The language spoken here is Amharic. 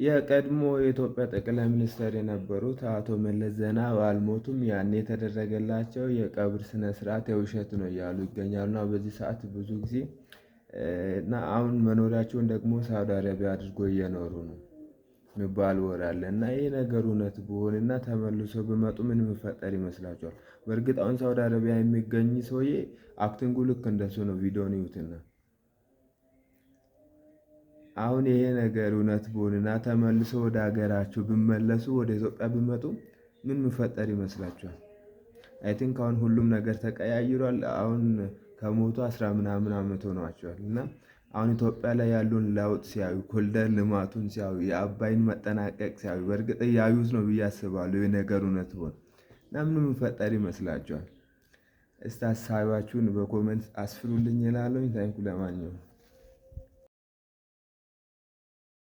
የቀድሞ የኢትዮጵያ ጠቅላይ ሚኒስትር የነበሩት አቶ መለስ ዜናዊ አልሞቱም። ያኔ የተደረገላቸው የቀብር ስነ ስርዓት የውሸት ነው እያሉ ይገኛሉ። እና በዚህ ሰዓት ብዙ ጊዜ እና አሁን መኖሪያቸውን ደግሞ ሳውዲ አረቢያ አድርጎ እየኖሩ ነው የሚባል ወሬ አለ። እና ይሄ ነገር እውነት ቢሆንና ተመልሶ ቢመጡ ምን የሚፈጠር ይመስላችኋል? በእርግጥ አሁን ሳውዲ አረቢያ የሚገኝ ሰውዬ አክቲንጉ ልክ እንደሱ ነው። ቪዲዮን ይዩትና አሁን ይሄ ነገር እውነት ቢሆንና ተመልሶ ወደ ሀገራቸው ቢመለሱ ወደ ኢትዮጵያ ቢመጡ ምን የሚፈጠር ይመስላችኋል? አይ ቲንክ አሁን ሁሉም ነገር ተቀያይሯል። አሁን ከሞቱ 10 ምናምን አመት ሆኗቸዋል። እና አሁን ኢትዮጵያ ላይ ያለውን ለውጥ ሲያዩ፣ ኮሪደር ልማቱን ሲያዩ፣ የአባይን መጠናቀቅ ሲያዩ በእርግጥ እያዩት ነው ብዬ አስባለሁ። ይህ ነገር እውነት ሆነ እና ምን የሚፈጠር ይመስላችኋል? እስቲ ሀሳባችሁን በኮሜንት አስፍሩልኝ እላለሁኝ። ታንኩ ለማንኛውም